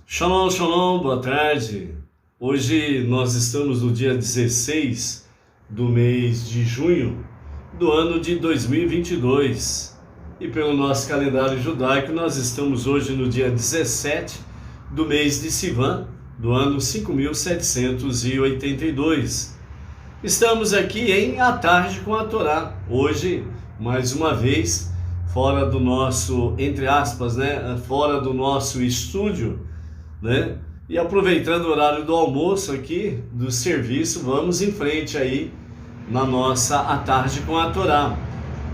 Shalom, shalom, boa tarde. Hoje nós estamos no dia 16 do mês de junho do ano de 2022 e pelo nosso calendário judaico nós estamos hoje no dia 17 do mês de Sivan do ano 5782. Estamos aqui em A Tarde com a Torá, hoje mais uma vez fora do nosso, entre aspas, fora do nosso estúdio, e aproveitando o horário do almoço aqui, do serviço, vamos em frente aí na nossa A Tarde com a Torá.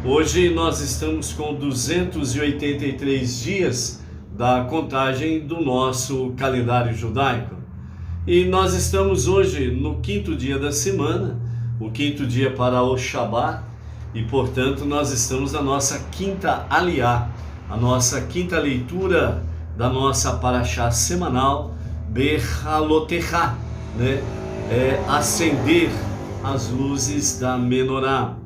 Hoje nós estamos com 283 dias da contagem do nosso calendário judaico. E nós estamos hoje no quinto dia da semana, o quinto dia para o Shabat, e portanto nós estamos na nossa quinta aliá, a nossa quinta leitura da nossa paraxá semanal, Behalotecha, acender as luzes da Menorá.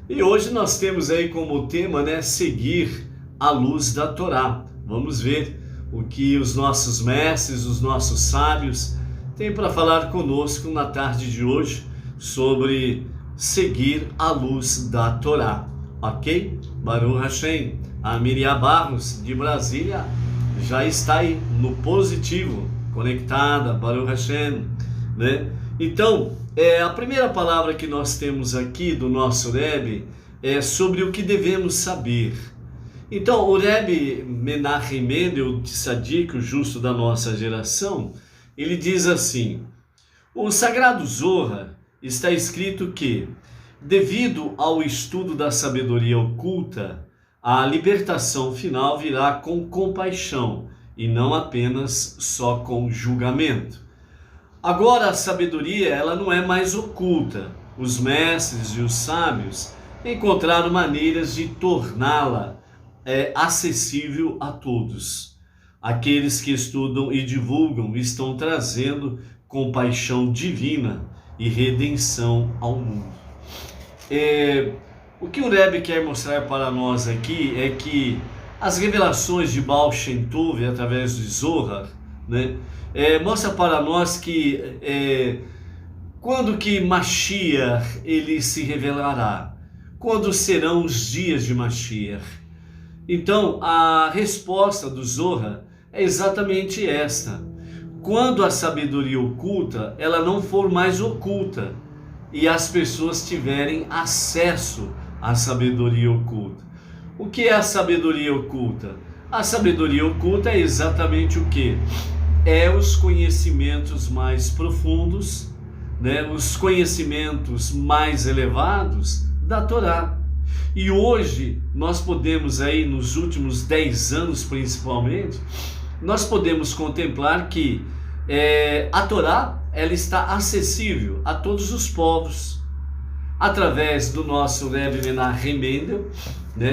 E hoje nós temos aí como tema, seguir a luz da Torá. Vamos ver o que os nossos mestres, os nossos sábios têm para falar conosco na tarde de hoje sobre seguir a luz da Torá. Ok? Baruch Hashem. A Miriam Barros, de Brasília, já está aí no positivo, conectada, Baruch Hashem, Então, a primeira palavra que nós temos aqui do nosso Rebbe é sobre o que devemos saber. Então, o Rebbe Menachem Mendel Tzadik, o justo da nossa geração, ele diz assim: o Sagrado Zohar está escrito que, devido ao estudo da sabedoria oculta, a libertação final virá com compaixão e não apenas só com julgamento. Agora a sabedoria ela não é mais oculta. Os mestres e os sábios encontraram maneiras de torná-la acessível a todos. Aqueles que estudam e divulgam estão trazendo compaixão divina e redenção ao mundo. O que o Rebbe quer mostrar para nós aqui é que as revelações de Baal Shem Tov através do Zohar, mostra para nós que quando que Mashiach ele se revelará, quando serão os dias de Mashiach. Então a resposta do Zohar é exatamente esta: quando a sabedoria oculta ela não for mais oculta e as pessoas tiverem acesso à sabedoria oculta. O que é a sabedoria oculta? A sabedoria oculta é exatamente o que? É os conhecimentos mais profundos, os conhecimentos mais elevados da Torá. E hoje nós podemos aí, nos últimos 10 anos principalmente, nós podemos contemplar que a Torá ela está acessível a todos os povos, através do nosso Rebbe Menachem Mendel,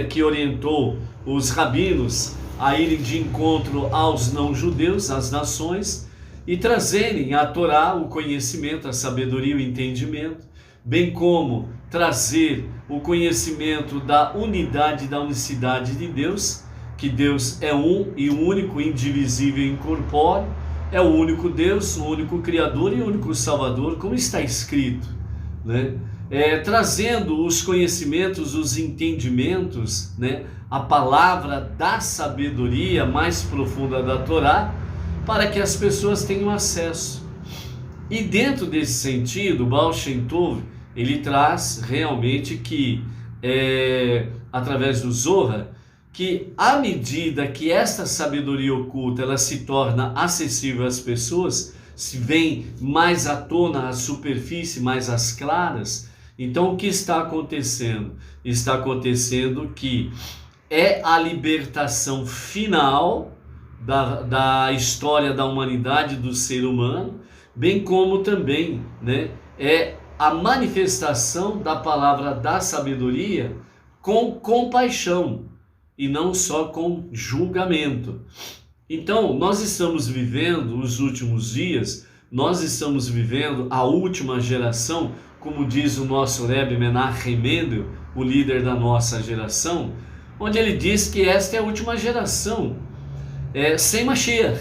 que orientou os rabinos a irem de encontro aos não-judeus, às nações, e trazerem a Torá, o conhecimento, a sabedoria, o entendimento, bem como trazer o conhecimento da unidade, da unicidade de Deus, que Deus é um e único, indivisível e incorpóreo, é o único Deus, o único Criador e o único Salvador, como está escrito, trazendo os conhecimentos, os entendimentos, a palavra da sabedoria mais profunda da Torá, para que as pessoas tenham acesso. E dentro desse sentido, Baal Shem Tov, ele traz realmente que, através do Zohar, que à medida que esta sabedoria oculta ela se torna acessível às pessoas, se vem mais à tona, à superfície, mais às claras, então o que está acontecendo? Está acontecendo que é a libertação final da história da humanidade, do ser humano, bem como também é a manifestação da palavra da sabedoria com compaixão e não só com julgamento. Então nós estamos vivendo os últimos dias, nós estamos vivendo a última geração, como diz o nosso Rebbe Menachem Mendel, o líder da nossa geração, onde ele diz que esta é a última geração sem Mashiach,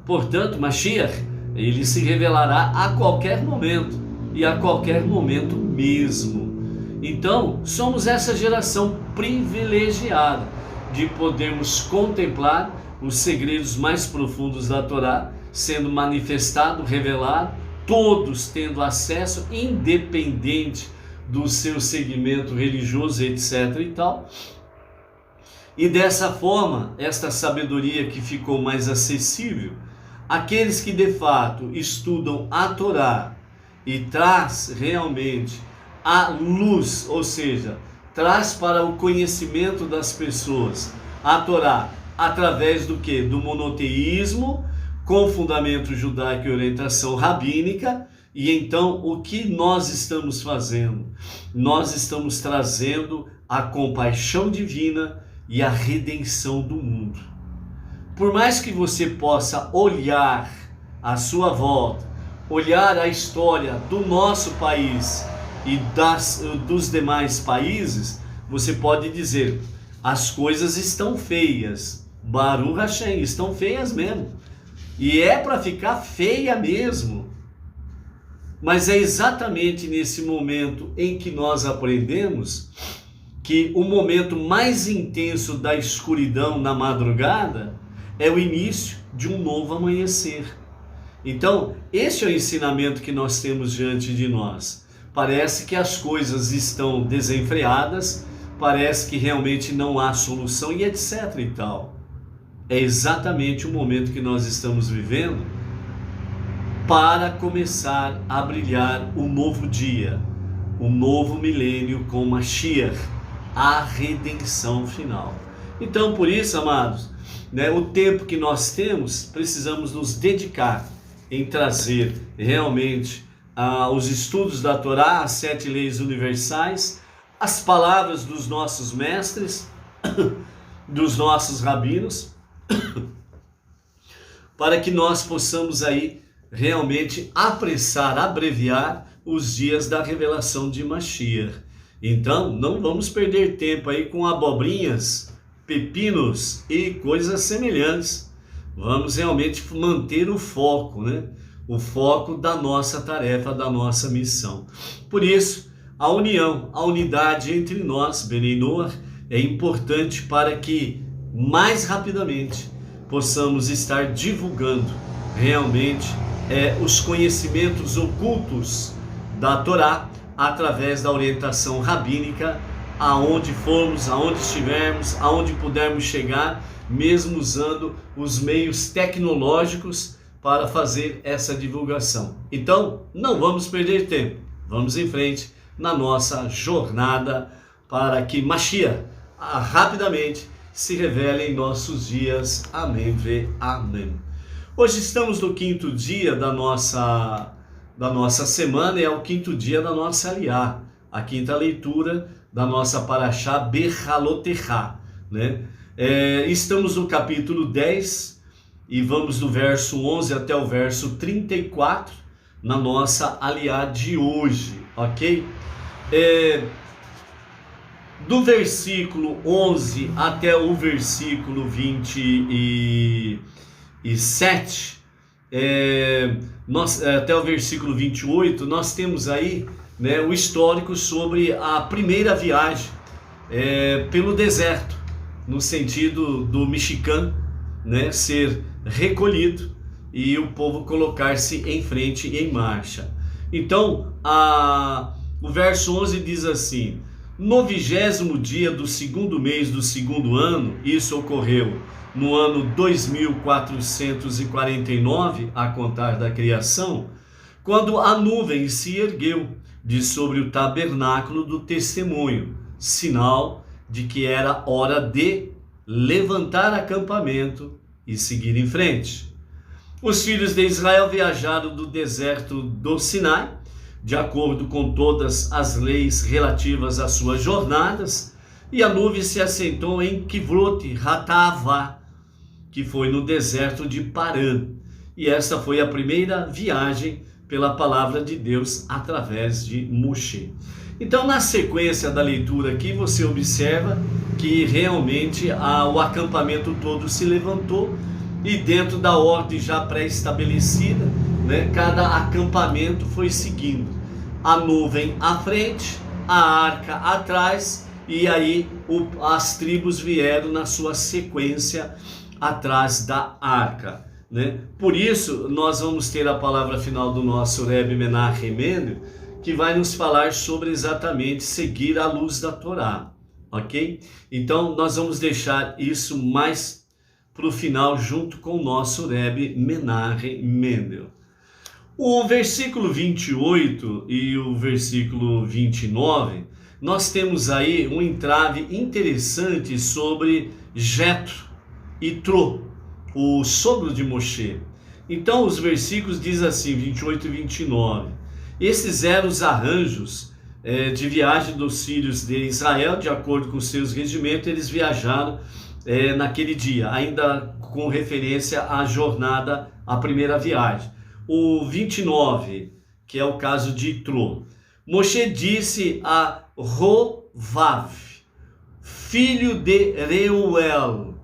Portanto, Mashiach, ele se revelará a qualquer momento, e a qualquer momento mesmo. Então, somos essa geração privilegiada de podermos contemplar os segredos mais profundos da Torá sendo manifestado, revelado, todos tendo acesso, independente do seu segmento religioso, etc. e tal. E dessa forma, esta sabedoria que ficou mais acessível, aqueles que de fato estudam a Torá e traz realmente a luz, ou seja, traz para o conhecimento das pessoas a Torá através do que? Do monoteísmo, com fundamento judaico e orientação rabínica. E então o que nós estamos fazendo? Nós estamos trazendo a compaixão divina e a redenção do mundo. Por mais que você possa olhar à sua volta, olhar a história do nosso país e dos demais países, você pode dizer, as coisas estão feias, Baruch Hashem, estão feias mesmo, e é para ficar feia mesmo. Mas é exatamente nesse momento em que nós aprendemos que o momento mais intenso da escuridão na madrugada é o início de um novo amanhecer. Então, esse é o ensinamento que nós temos diante de nós. Parece que as coisas estão desenfreadas, parece que realmente não há solução e etc e tal. É exatamente o momento que nós estamos vivendo para começar a brilhar o novo dia, o novo milênio com Mashiach, a redenção final. Então, por isso, amados, o tempo que nós temos, precisamos nos dedicar em trazer realmente os estudos da Torá, as 7 leis universais, as palavras dos nossos mestres, dos nossos rabinos, para que nós possamos aí realmente apressar, abreviar os dias da revelação de Mashiach. Então, não vamos perder tempo aí com abobrinhas, pepinos e coisas semelhantes. Vamos realmente manter o foco, o foco da nossa tarefa, da nossa missão. Por isso, a união, a unidade entre nós, Benei Noach, é importante para que mais rapidamente possamos estar divulgando realmente os conhecimentos ocultos da Torá através da orientação rabínica, aonde formos, aonde estivermos, aonde pudermos chegar, mesmo usando os meios tecnológicos para fazer essa divulgação. Então, não vamos perder tempo, vamos em frente na nossa jornada para que Mashiach rapidamente se revele em nossos dias. Amém, amém. Hoje estamos no 5º dia da nossa semana e é o 5º dia da nossa Aliá, a 5ª leitura da nossa Parashá Behalotecha, estamos no capítulo 10 e vamos do verso 11 até o verso 34 na nossa Aliá de hoje, ok? Do versículo 11 até o versículo 27, até o versículo 28, nós temos aí o histórico sobre a primeira viagem pelo deserto, no sentido do Mishkan ser recolhido e o povo colocar-se em frente e em marcha. Então, o verso 11 diz assim: no 20º dia do 2º mês do 2º ano, isso ocorreu no ano 2449, a contar da criação, quando a nuvem se ergueu de sobre o tabernáculo do testemunho, sinal de que era hora de levantar acampamento e seguir em frente. Os filhos de Israel viajaram do deserto do Sinai, de acordo com todas as leis relativas às suas jornadas, e a nuvem se assentou em Kivrot Hatava, que foi no deserto de Parã. E esta foi a primeira viagem pela palavra de Deus através de Moshe. Então, na sequência da leitura aqui, você observa que realmente o acampamento todo se levantou e dentro da ordem já pré-estabelecida, né, cada acampamento foi seguindo. A nuvem à frente, a arca atrás, e aí as tribos vieram na sua sequência atrás da arca, né? Por isso nós vamos ter a palavra final do nosso Rebbe Menachem Mendel, que vai nos falar sobre exatamente seguir a luz da Torá, ok? Então nós vamos deixar isso mais para o final junto com o nosso Rebbe Menachem Mendel. O versículo 28 e o versículo 29, nós temos aí um entrave interessante sobre Jetro e Trô, o sogro de Moshe. Então os versículos dizem assim, 28 e 29. Esses eram os arranjos de viagem dos filhos de Israel, de acordo com seus regimentos. Eles viajaram naquele dia, ainda com referência à jornada, à primeira viagem. O 29, que é o caso de Itrô. Moshe disse a Rovav, filho de Reuel,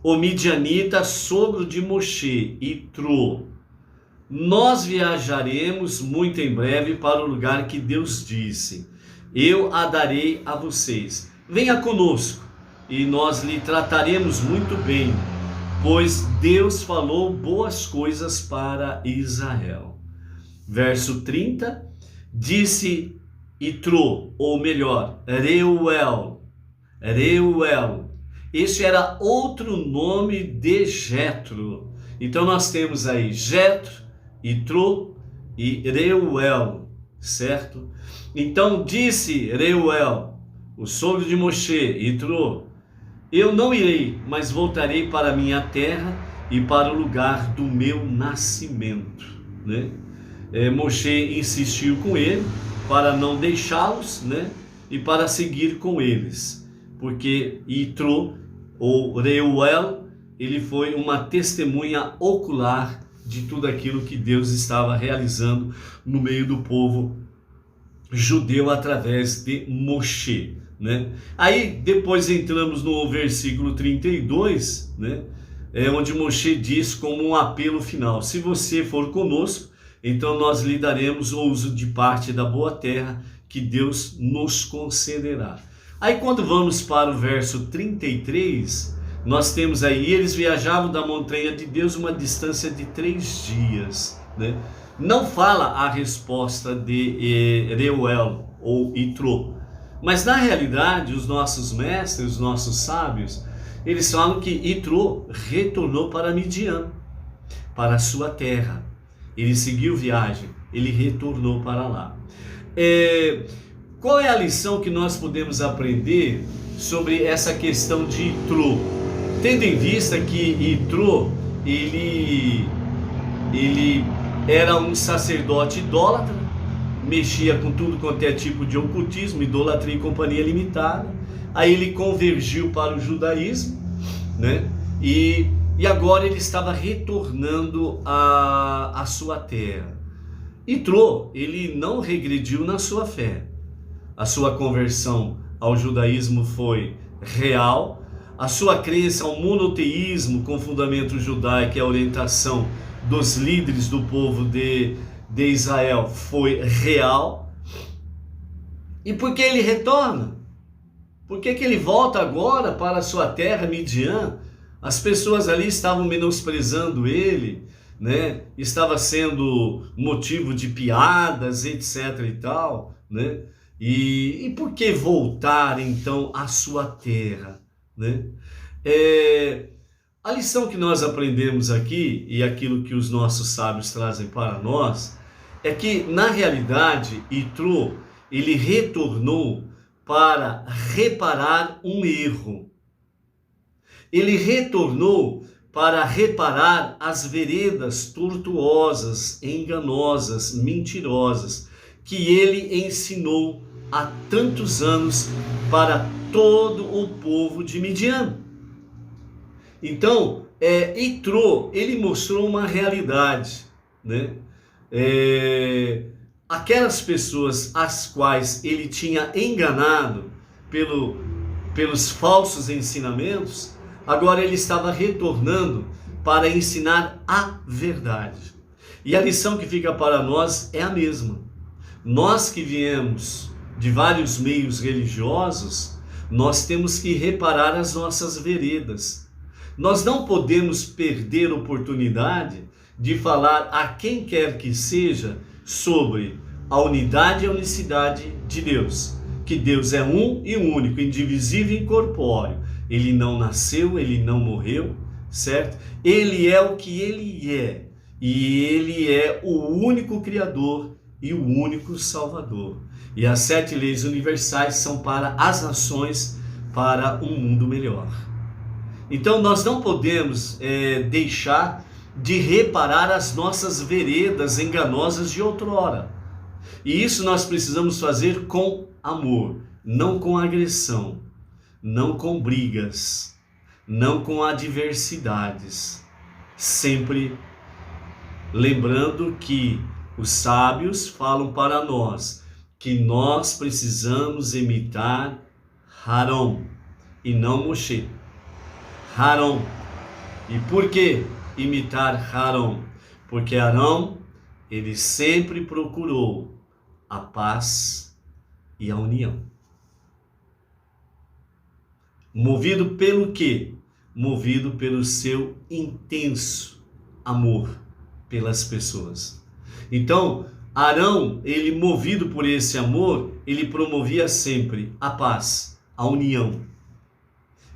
o midianita, sogro de Moshe, Itrô: nós viajaremos muito em breve para o lugar que Deus disse, eu a darei a vocês. Venha conosco e nós lhe trataremos muito bem, pois Deus falou boas coisas para Israel. Verso 30, disse Itrô, ou melhor, Reuel. Este era outro nome de Jetro. Então nós temos aí Jetro, Itrô e Reuel, certo? Então disse Reuel, o sogro de Moshe, Itrô: eu não irei, mas voltarei para a minha terra e para o lugar do meu nascimento, né? Moshe insistiu com ele para não deixá-los, né? E para seguir com eles, porque Itrô, ou Reuel, ele foi uma testemunha ocular de tudo aquilo que Deus estava realizando no meio do povo judeu através de Moshe, né? Aí depois entramos no versículo 32, né? Onde Moshe diz como um apelo final: se você for conosco, então nós lhe daremos o uso de parte da boa terra que Deus nos concederá. Aí quando vamos para o verso 33, nós temos aí: eles viajavam da montanha de Deus uma distância de 3 dias, né? Não fala a resposta de Reuel ou Itrô, mas na realidade os nossos mestres, os nossos sábios, eles falam que Itrô retornou para Midian, para a sua terra. Ele seguiu viagem, ele retornou para lá. Qual é a lição que nós podemos aprender sobre essa questão de Itrô? Tendo em vista que Itrô, ele era um sacerdote idólatra, mexia com tudo quanto é tipo de ocultismo, idolatria e companhia limitada. Aí ele convergiu para o judaísmo, né? E agora ele estava retornando à sua terra. Itrô, ele não regrediu na sua fé. A sua conversão ao judaísmo foi real. A sua crença ao monoteísmo com fundamento judaico e a orientação dos líderes do povo de Israel foi real. E por que ele retorna? Por que ele volta agora para a sua terra, Midian? As pessoas ali estavam menosprezando ele, né? Estava sendo motivo de piadas, etc. e tal, né? E por que voltar então à sua terra, né? A lição que nós aprendemos aqui, e aquilo que os nossos sábios trazem para nós, é que na realidade Itrô, ele retornou para reparar um erro. Ele retornou para reparar as veredas tortuosas, enganosas, mentirosas, que ele ensinou há tantos anos para todo o povo de Midian. Então, Itrô, ele mostrou uma realidade, né? Aquelas pessoas as quais ele tinha enganado pelos falsos ensinamentos, agora ele estava retornando para ensinar a verdade. E a lição que fica para nós é a mesma. Nós que viemos de vários meios religiosos, nós temos que reparar as nossas veredas. Nós não podemos perder a oportunidade de falar a quem quer que seja sobre a unidade e a unicidade de Deus. Que Deus é um e único, indivisível e incorpóreo. Ele não nasceu, ele não morreu, certo? Ele é o que ele é. E ele é o único Criador e o único Salvador. E as 7 leis universais são para as nações, para um mundo melhor. Então nós não podemos deixar de reparar as nossas veredas enganosas de outrora. E isso nós precisamos fazer com amor, não com agressão, não com brigas, não com adversidades. Sempre lembrando que os sábios falam para nós que nós precisamos imitar Harão e não Moshe. Harão. E por que imitar Harão? Porque Harão, ele sempre procurou a paz e a união. Movido pelo quê? Movido pelo seu intenso amor pelas pessoas. Então, Arão, ele movido por esse amor, ele promovia sempre a paz, a união,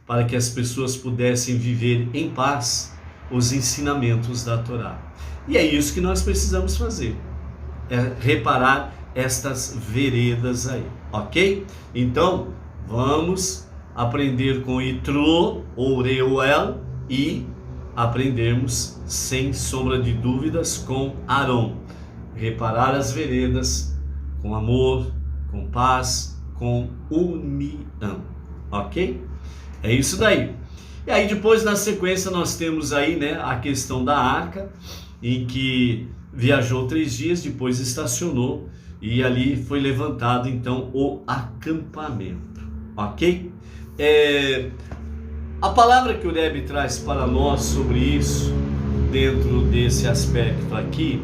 para que as pessoas pudessem viver em paz os ensinamentos da Torá. E é isso que nós precisamos fazer, é reparar estas veredas aí, ok? Então, vamos aprender com Itrô ou Reuel e aprendermos, sem sombra de dúvidas, com Arão. Reparar as veredas com amor, com paz, com união, ok? É isso daí. E aí depois, na sequência, nós temos aí, né, a questão da arca, em que viajou 3 dias, depois estacionou e ali foi levantado então o acampamento, ok? A palavra que o Rebbe traz para nós sobre isso, dentro desse aspecto aqui,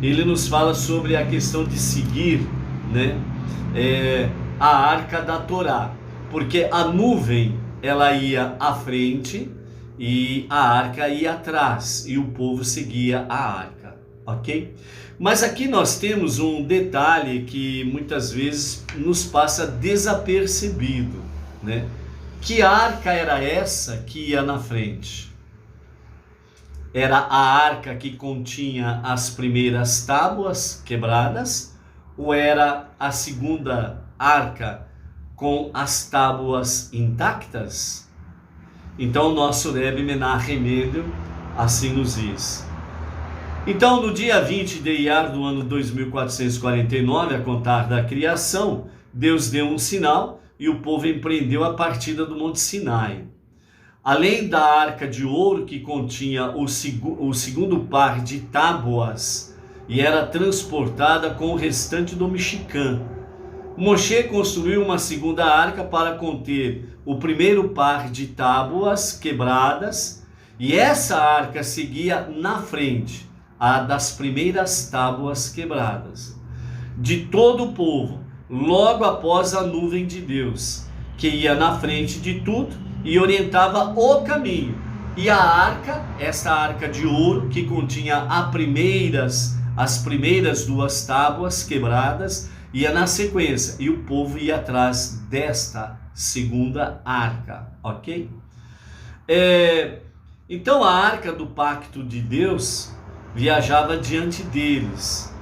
ele nos fala sobre a questão de seguir, né, a arca da Torá, porque a nuvem ela ia à frente e a arca ia atrás e o povo seguia a arca, ok? Mas aqui nós temos um detalhe que muitas vezes nos passa desapercebido, né? Que arca era essa que ia na frente? Era a arca que continha as primeiras tábuas quebradas, ou era a segunda arca com as tábuas intactas? Então o nosso Rebbe Menachem Mendel assim nos diz. Então, no dia 20 de Iyar do ano 2449, a contar da criação, Deus deu um sinal e o povo empreendeu a partida do Monte Sinai. Além da arca de ouro que continha o segundo par de tábuas e era transportada com o restante do Mishkan, Moshe construiu uma segunda arca para conter o primeiro par de tábuas quebradas, e essa arca seguia na frente, a das primeiras tábuas quebradas, de todo o povo, logo após a nuvem de Deus, que ia na frente de tudo e orientava o caminho. E a arca, esta arca de ouro, que continha as primeiras 2 tábuas quebradas, ia na sequência, e o povo ia atrás desta segunda arca, ok? Então a arca do pacto de Deus viajava diante deles,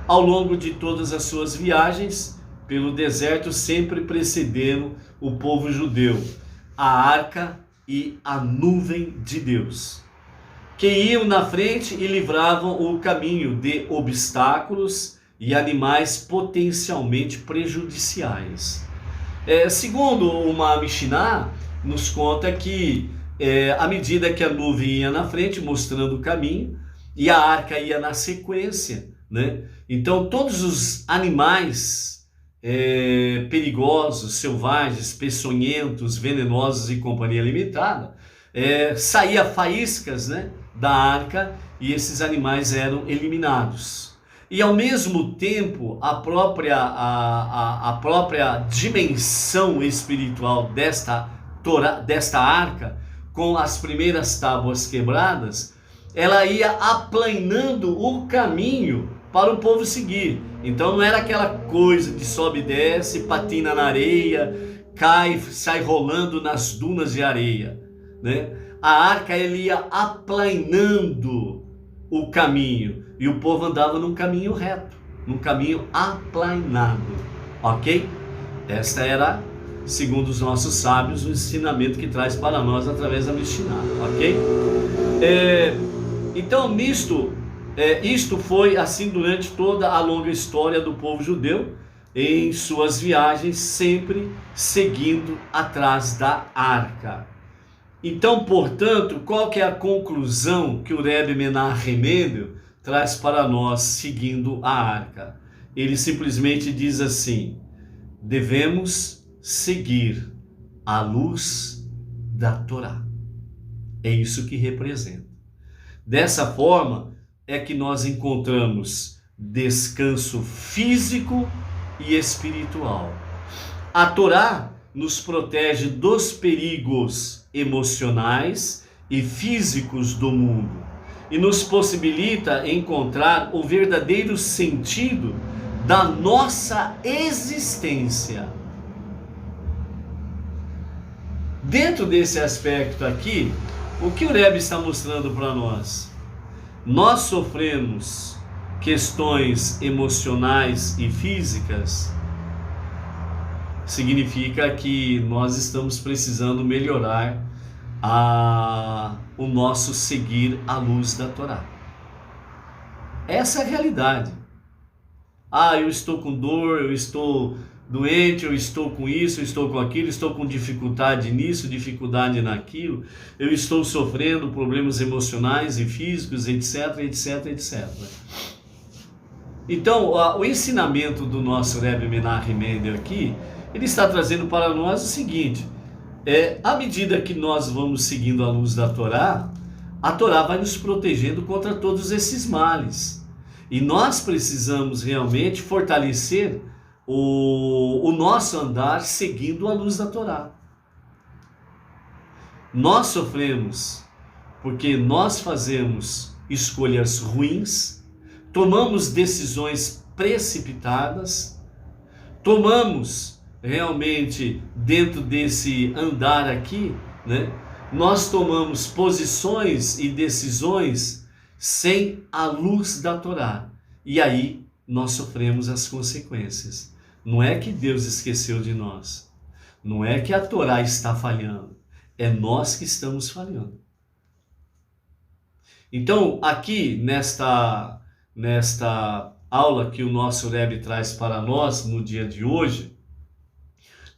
ao longo de todas as suas viagens pelo deserto, sempre precedendo o povo judeu, a arca e a nuvem de Deus, que iam na frente e livravam o caminho de obstáculos e animais potencialmente prejudiciais. Segundo uma Mishnah, nos conta que à medida que a nuvem ia na frente, mostrando o caminho, e a arca ia na sequência, né? Então todos os animais perigosos, selvagens, peçonhentos, venenosos e companhia limitada, saía faíscas, né, da arca e esses animais eram eliminados. E ao mesmo tempo, a própria dimensão espiritual desta arca, com as primeiras tábuas quebradas, ela ia aplanando o caminho para o povo seguir. Então não era aquela coisa de sobe e desce, patina na areia, cai, sai rolando nas dunas de areia, né? A arca ele ia aplanando o caminho e o povo andava num caminho reto, num caminho aplanado, ok? Esta era, segundo os nossos sábios, o ensinamento que traz para nós através da Mishnah, ok? Então isto foi assim durante toda a longa história do povo judeu, em suas viagens, sempre seguindo atrás da arca. Então, portanto, qual que é a conclusão que o Rebbe Menachem Mendel traz para nós seguindo a arca? Ele simplesmente diz assim: devemos seguir a luz da Torá. É isso que representa. Dessa forma é que nós encontramos descanso físico e espiritual. A Torá nos protege dos perigos emocionais e físicos do mundo e nos possibilita encontrar o verdadeiro sentido da nossa existência. Dentro desse aspecto aqui, o que o Rebbe está mostrando para nós? Nós sofremos questões emocionais e físicas, significa que nós estamos precisando melhorar o nosso seguir à luz da Torá. Essa é a realidade. Eu estou com dor, eu estou doente, eu estou com isso, eu estou com aquilo, estou com dificuldade nisso, dificuldade naquilo, eu estou sofrendo problemas emocionais e físicos, etc, etc, etc. Então, o ensinamento do nosso Rebbe Menachem Mendel aqui, ele está trazendo para nós o seguinte: à medida que nós vamos seguindo a luz da Torá, a Torá vai nos protegendo contra todos esses males. E nós precisamos realmente fortalecer o nosso andar seguindo a luz da Torá. Nós sofremos porque nós fazemos escolhas ruins, tomamos decisões precipitadas, tomamos realmente dentro desse andar aqui, né? Nós tomamos posições e decisões sem a luz da Torá. E aí nós sofremos as consequências. Não é que Deus esqueceu de nós. Não é que a Torá está falhando. É nós que estamos falhando. Então, aqui nesta aula que o nosso Rebbe traz para nós no dia de hoje,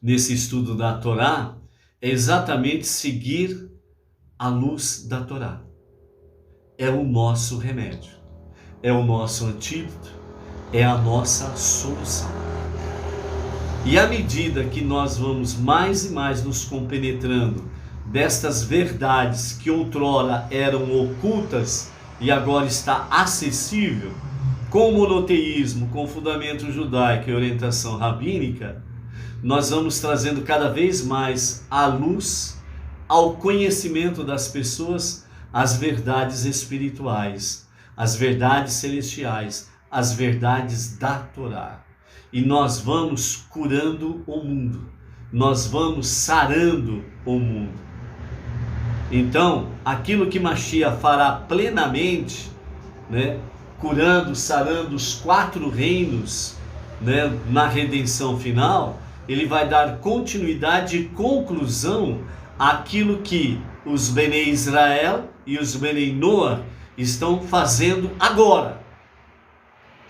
nesse estudo da Torá, é exatamente seguir a luz da Torá. É o nosso remédio, é o nosso antídoto, é a nossa solução. E à medida que nós vamos mais e mais nos compenetrando destas verdades que outrora eram ocultas e agora está acessível, com o monoteísmo, com o fundamento judaico e orientação rabínica, nós vamos trazendo cada vez mais à luz, ao conhecimento das pessoas, as verdades espirituais, as verdades celestiais, as verdades da Torá. E nós vamos curando o mundo, nós vamos sarando o mundo. Então, aquilo que Mashiach fará plenamente, né, curando, sarando os 4 reinos, né, na redenção final, ele vai dar continuidade e conclusão àquilo que os Benei Israel e os Benei Noah estão fazendo agora.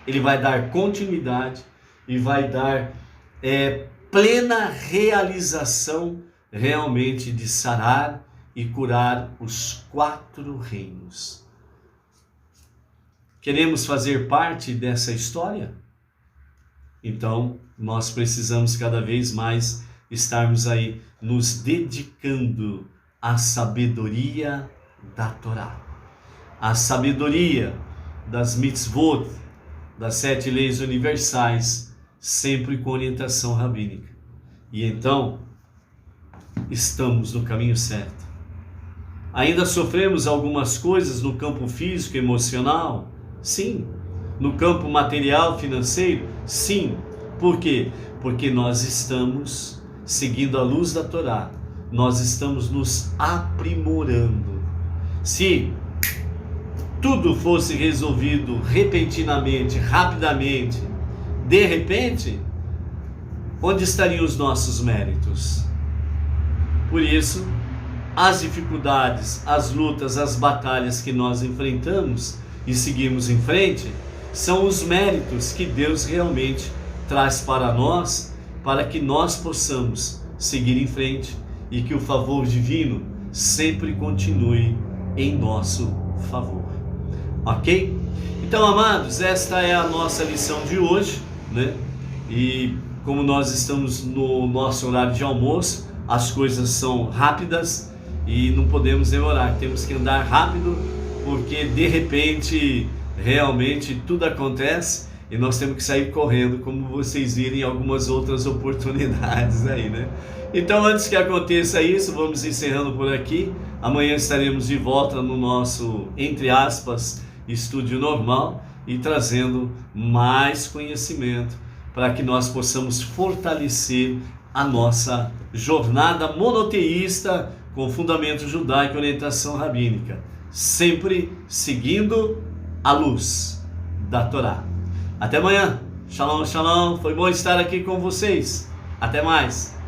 Ele vai dar continuidade e vai dar plena realização realmente de sarar e curar os 4 reinos. Queremos fazer parte dessa história? Então, nós precisamos cada vez mais estarmos aí nos dedicando à sabedoria da Torá. a sabedoria das mitzvot, das 7 leis universais, sempre com orientação rabínica. E então, estamos no caminho certo. Ainda sofremos algumas coisas no campo físico e emocional? Sim. No campo material, financeiro? Sim. Por quê? Porque nós estamos seguindo a luz da Torá. Nós estamos nos aprimorando. Se tudo fosse resolvido repentinamente, rapidamente, de repente, onde estariam os nossos méritos? Por isso, as dificuldades, as lutas, as batalhas que nós enfrentamos e seguimos em frente, são os méritos que Deus realmente traz para nós, para que nós possamos seguir em frente e que o favor divino sempre continue em nosso favor. Ok? Então, amados, esta é a nossa lição de hoje, né? E como nós estamos no nosso horário de almoço, as coisas são rápidas e não podemos demorar, temos que andar rápido, porque de repente realmente tudo acontece e nós temos que sair correndo, como vocês viram em algumas outras oportunidades aí, né? Então, antes que aconteça isso, vamos encerrando por aqui. Amanhã estaremos de volta no nosso, entre aspas, estúdio normal e trazendo mais conhecimento para que nós possamos fortalecer a nossa jornada monoteísta com fundamento judaico e orientação rabínica, sempre seguindo a luz da Torá. Até amanhã. Shalom, shalom. Foi bom estar aqui com vocês. Até mais.